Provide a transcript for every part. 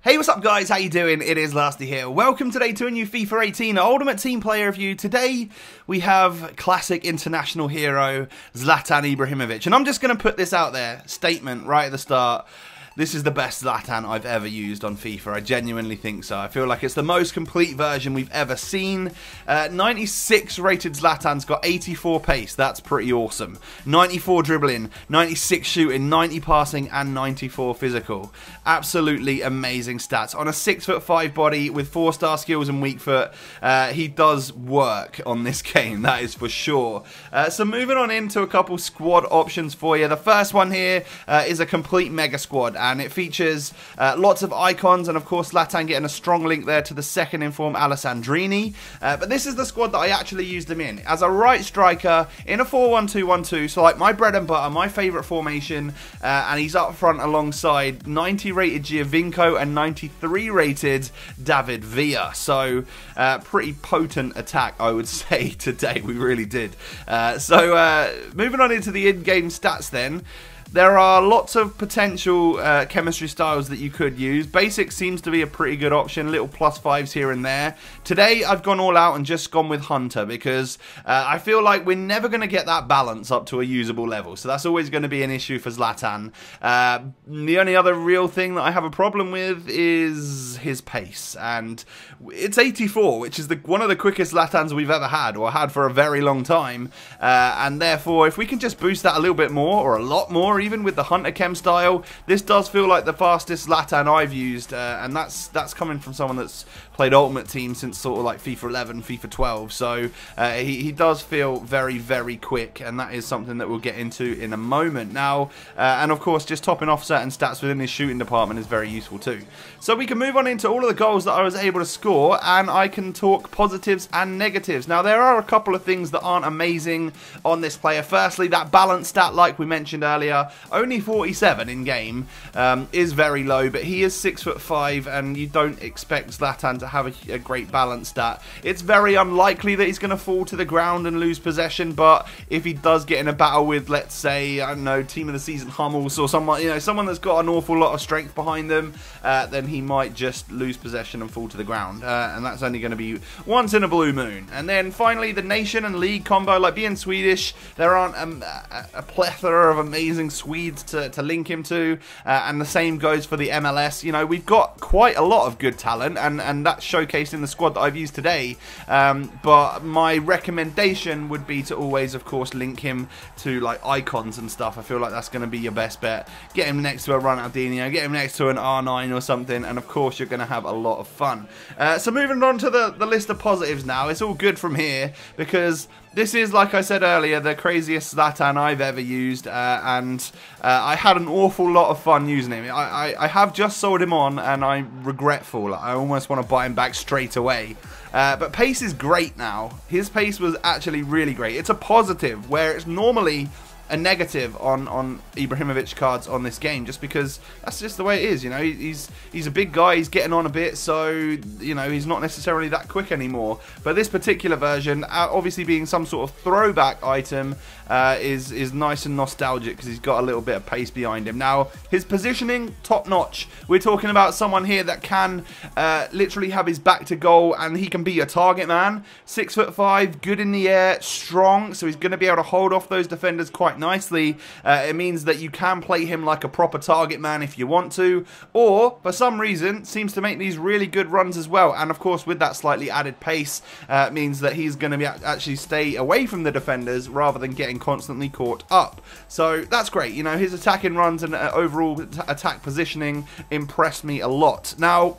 Hey, what's up guys, how you doing? It is Lasty here. Welcome today to a new FIFA 18 Ultimate Team Player Review. Today we have classic international hero ZLATAN Ibrahimovic. And I'm just going to put this out there, statement right at the start. This is the best ZLATAN I've ever used on FIFA. I genuinely think so. I feel like it's the most complete version we've ever seen. 96 rated ZLATAN's got 84 pace. That's pretty awesome. 94 dribbling, 96 shooting, 90 passing, and 94 physical. Absolutely amazing stats. On a 6'5" body with 4-star skills and weak foot, he does work on this game, that is for sure. So moving on into a couple squad options for you. The first one here is a complete mega squad. And it features lots of icons, and of course ZLATAN getting a strong link there to the second in form Alessandrini. But this is the squad that I actually used him in as a right striker in a 4-1-2-1-2. So like my bread and butter, my favourite formation, and he's up front alongside 90 rated Giovinco and 93 rated David Villa. So pretty potent attack, I would say, today. We really did. Moving on into the in-game stats then. There are lots of potential chemistry styles that you could use. Basic seems to be a pretty good option, little +5s here and there. Today I've gone all out and just gone with Hunter because I feel like we're never going to get that balance up to a usable level. So that's always going to be an issue for ZLATAN. The only other real thing that I have a problem with is his pace. And it's 84, which is one of the quickest ZLATANs we've ever had, or had for a very long time. And therefore, if we can just boost that a little bit more, or a lot more, even with the Hunter Chem style, this does feel like the fastest ZLATAN I've used, and that's coming from someone that's played Ultimate Team since sort of like FIFA 11, FIFA 12, so he does feel very, very quick, and that is something that we'll get into in a moment. Now, and of course, just topping off certain stats within his shooting department is very useful too. So we can move on into all of the goals that I was able to score, and I can talk positives and negatives. Now, there are a couple of things that aren't amazing on this player. Firstly, that balance stat, like we mentioned earlier, only 47 in game, is very low, but he is 6'5", and you don't expect ZLATAN to have a great balance stat. It's very unlikely that he's going to fall to the ground and lose possession, but if he does get in a battle with, let's say, I don't know, team of the season Hummels or someone, you know, someone that's got an awful lot of strength behind them, then he might just lose possession and fall to the ground, and that's only going to be once in a blue moon. And then finally, the nation and league combo. Like, being Swedish, there aren't a plethora of amazing Swedes to link him to, and the same goes for the MLS. You know, we've got quite a lot of good talent, and that's showcased in the squad that I've used today, but my recommendation would be to always, of course, link him to like icons and stuff. I feel like that's going to be your best bet. Get him next to a Ronaldinho, get him next to an R9 or something, and of course you're going to have a lot of fun. So moving on to the list of positives now. It's all good from here because this is, like I said earlier, the craziest ZLATAN I've ever used, and I had an awful lot of fun using him. I have just sold him on, and I'm regretful. I almost want to buy him back straight away. But pace is great now. His pace was actually really great. It's a positive, where it's normally a negative on Ibrahimovic cards on this game, just because that's just the way it is. You know, he's a big guy, he's getting on a bit, so you know he's not necessarily that quick anymore. But this particular version, obviously being some sort of throwback item, is nice and nostalgic because he's got a little bit of pace behind him. Now, his positioning, top notch. We're talking about someone here that can literally have his back to goal, and he can be a target man. 6'5", good in the air, strong, so he's going to be able to hold off those defenders quite nicely. It means that you can play him like a proper target man if you want to, or for some reason seems to make these really good runs as well. And of course, with that slightly added pace, means that he's going to be actually stay away from the defenders rather than getting constantly caught up. So that's great. You know, his attacking runs and overall attack positioning impressed me a lot. Now,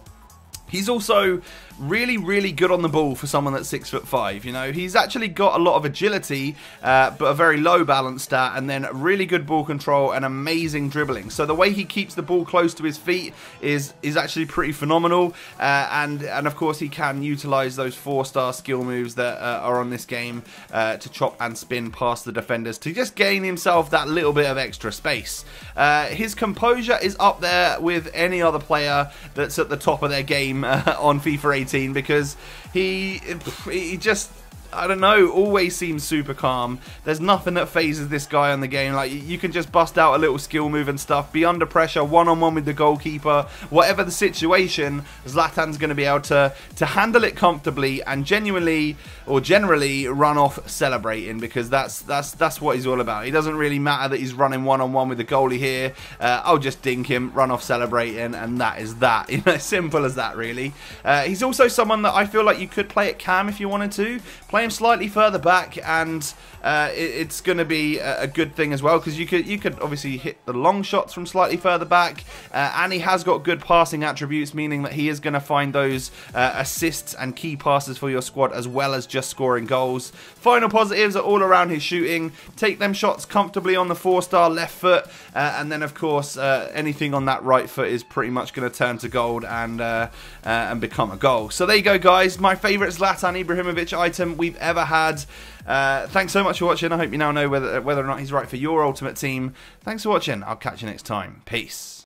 he's also really, really good on the ball for someone that's 6'5". You know, he's actually got a lot of agility, but a very low balance stat, and then really good ball control and amazing dribbling. So the way he keeps the ball close to his feet is actually pretty phenomenal. And of course, he can utilize those 4-star skill moves that are on this game to chop and spin past the defenders to just gain himself that little bit of extra space. His composure is up there with any other player that's at the top of their game on FIFA 18, because he just I don't know, always seems super calm. There's nothing that phases this guy on the game. Like, you can just bust out a little skill move and stuff, be under pressure, one-on-one with the goalkeeper, whatever the situation, Zlatan's going to be able to handle it comfortably and genuinely or generally run off celebrating, because that's what he's all about. It doesn't really matter that he's running one-on-one with the goalie here. I'll just dink him, run off celebrating, and that is that. You know, simple as that, really. He's also someone that I feel like you could play at cam if you wanted to. Play him slightly further back, and it's going to be a good thing as well, because you could obviously hit the long shots from slightly further back, and he has got good passing attributes, meaning that he is going to find those assists and key passes for your squad, as well as just scoring goals. Final positives are all around his shooting. Take them shots comfortably on the 4-star left foot, and then of course anything on that right foot is pretty much going to turn to gold and become a goal. So there you go, guys. My favourite Zlatan Ibrahimovic item we've ever had. Thanks so much for watching. I hope you now know whether or not he's right for your ultimate team. Thanks for watching. I'll catch you next time. Peace.